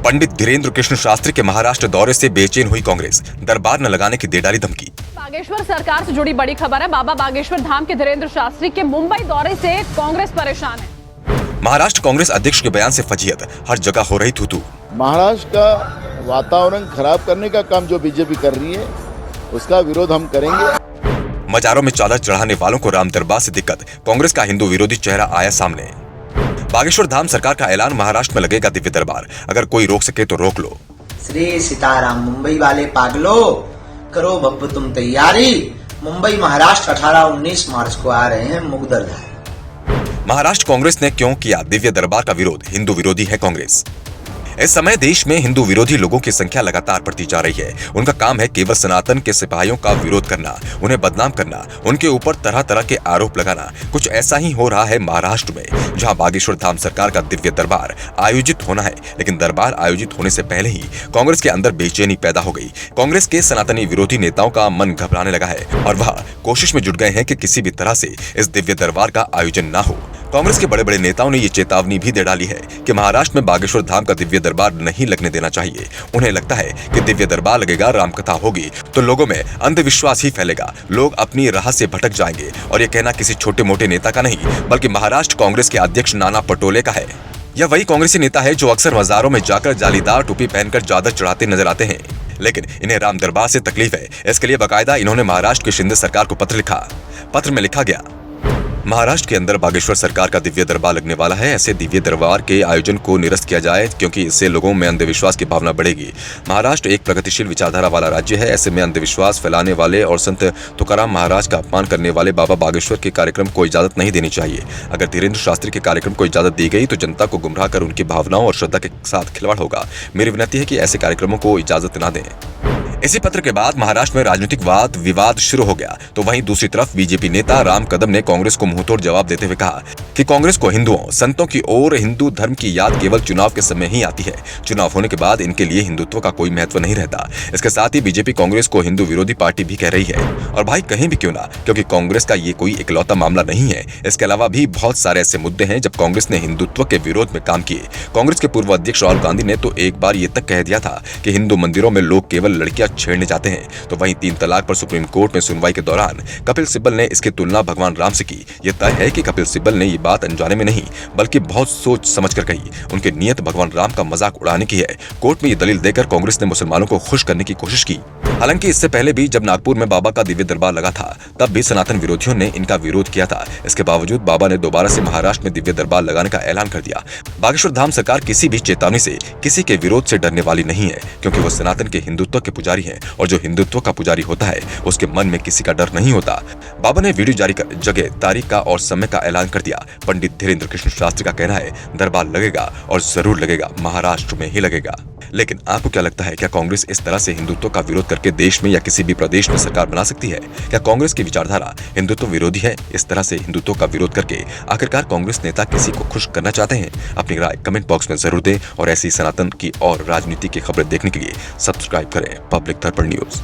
पंडित धीरेन्द्र कृष्ण शास्त्री के महाराष्ट्र दौरे से बेचैन हुई कांग्रेस, दरबार न लगाने की दे डाली धमकी। बागेश्वर सरकार से जुड़ी बड़ी खबर है। बाबा बागेश्वर धाम के धीरेन्द्र शास्त्री के मुंबई दौरे से कांग्रेस परेशान है। महाराष्ट्र कांग्रेस अध्यक्ष के बयान से फजीहत, हर जगह हो रही थू-थू। महाराष्ट्र का वातावरण खराब करने का काम जो बीजेपी कर रही है उसका विरोध हम करेंगे। मजारों में चादर चढ़ाने वालों को राम दरबार से दिक्कत, कांग्रेस का हिंदू विरोधी चेहरा आया सामने। बागेश्वर धाम सरकार का ऐलान, महाराष्ट्र में लगेगा दिव्य दरबार, अगर कोई रोक सके तो रोक लो। श्री सीताराम। मुंबई वाले पागलो, करो बप्पू तुम तैयारी। मुंबई महाराष्ट्र 18-19 मार्च को आ रहे हैं मुगदरधार। महाराष्ट्र कांग्रेस ने क्यों किया दिव्य दरबार का विरोध? हिंदू विरोधी है कांग्रेस। इस समय देश में हिंदू विरोधी लोगों की संख्या लगातार बढ़ती जा रही है। उनका काम है केवल सनातन के सिपाहियों का विरोध करना, उन्हें बदनाम करना, उनके ऊपर तरह तरह के आरोप लगाना। कुछ ऐसा ही हो रहा है महाराष्ट्र में, जहां बागेश्वर धाम सरकार का दिव्य दरबार आयोजित होना है, लेकिन दरबार आयोजित होने से पहले ही कांग्रेस के अंदर बेचैनी पैदा हो गई। कांग्रेस के सनातनी विरोधी नेताओं का मन घबराने लगा है और वह कोशिश में जुट गए हैं कि किसी भी तरह से इस दिव्य दरबार का आयोजन न हो। कांग्रेस के बड़े बड़े नेताओं ने ये चेतावनी भी दे डाली है कि महाराष्ट्र में बागेश्वर धाम का दिव्य दरबार नहीं लगने देना चाहिए। उन्हें लगता है कि दिव्य दरबार लगेगा, रामकथा होगी तो लोगों में अंधविश्वास ही फैलेगा, लोग अपनी राह से भटक जाएंगे। और ये कहना किसी छोटे मोटे नेता का नहीं, बल्कि महाराष्ट्र कांग्रेस के अध्यक्ष नाना पटोले का है। यह वही कांग्रेसी नेता है जो अक्सर बाजारों में जाकर जालीदार टोपी पहनकर चादर चढ़ाते नजर आते हैं, लेकिन इन्हें राम दरबार से तकलीफ है। इसके लिए बाकायदा इन्होंने महाराष्ट्र की शिंदे सरकार को पत्र लिखा। पत्र में लिखा गया, महाराष्ट्र के अंदर बागेश्वर सरकार का दिव्य दरबार लगने वाला है। ऐसे दिव्य दरबार के आयोजन को निरस्त किया जाए, क्योंकि इससे लोगों में अंधविश्वास की भावना बढ़ेगी। महाराष्ट्र एक प्रगतिशील विचारधारा वाला राज्य है। ऐसे में अंधविश्वास फैलाने वाले और संत तुकाराम महाराज का अपमान करने वाले बाबा बागेश्वर के कार्यक्रम को इजाजत नहीं देनी चाहिए। अगर धीरेन्द्र शास्त्री के कार्यक्रम को इजाजत दी गई तो जनता को गुमराह कर उनकी भावनाओं और श्रद्धा के साथ खिलवाड़ होगा। मेरी विनती है कि ऐसे कार्यक्रमों को इजाजत न दें। इसी पत्र के बाद महाराष्ट्र में राजनीतिक वाद विवाद शुरू हो गया, तो वहीं दूसरी तरफ बीजेपी नेता राम कदम ने कांग्रेस को मुंहतोड़ जवाब देते हुए कहा कि कांग्रेस को हिंदुओं संतों की और हिंदू धर्म की याद केवल चुनाव के समय ही आती है। चुनाव होने के बाद इनके लिए हिंदुत्व का कोई महत्व नहीं रहता। इसके साथ ही बीजेपी कांग्रेस को हिंदू विरोधी पार्टी भी कह रही है, और भाई कहीं भी क्यों ना, क्योंकि कांग्रेस का ये कोई इकलौता मामला नहीं है। इसके अलावा भी बहुत सारे ऐसे मुद्दे हैं जब कांग्रेस ने हिंदुत्व के विरोध में काम किए। कांग्रेस के पूर्व अध्यक्ष राहुल गांधी ने तो एक बार ये तक कह दिया था कि हिंदू मंदिरों में लोग केवल लड़कियां छेड़ने जाते हैं। तो वहीं 3 तलाक पर सुप्रीम कोर्ट में सुनवाई के दौरान कपिल सिब्बल ने इसकी तुलना भगवान राम से की। यह तय है कि कपिल सिब्बल ने ये बात अनजाने में नहीं, बल्कि बहुत सोच समझकर कही। उनकी नीयत भगवान राम का मजाक उड़ाने की है। कोर्ट में ये दलील देकर कांग्रेस ने मुसलमानों को खुश करने की कोशिश की। हालांकि इससे पहले भी जब नागपुर में बाबा का दिव्य दरबार लगा था, तब भी सनातन विरोधियों ने इनका विरोध किया था। इसके बावजूद बाबा ने दोबारा से महाराष्ट्र में दिव्य दरबार लगाने का ऐलान कर दिया। बागेश्वर धाम सरकार किसी भी चेतावनी से, किसी के विरोध से डरने वाली नहीं है, क्योंकि वो सनातन के हिंदुत्व के पुजारी हैं, और जो हिंदुत्व का पुजारी होता है उसके मन में किसी का डर नहीं होता। बाबा ने वीडियो जारी कर जगह, तारीख का और समय का ऐलान कर दिया। पंडित धीरेन्द्र कृष्ण शास्त्री का कहना है दरबार लगेगा और जरूर लगेगा, महाराष्ट्र में ही लगेगा। लेकिन आपको क्या लगता है, क्या कांग्रेस इस तरह से हिंदुत्व का विरोध करके देश में या किसी भी प्रदेश में सरकार बना सकती है? क्या कांग्रेस की विचारधारा हिंदुत्व विरोधी है? इस तरह से हिंदुत्व का विरोध करके आखिरकार कांग्रेस नेता किसी को खुश करना चाहते हैं? अपनी राय कमेंट बॉक्स में जरूर दें, और ऐसी सनातन की और राजनीति की खबरें देखने के लिए सब्सक्राइब करें पब्लिक दर्पण न्यूज।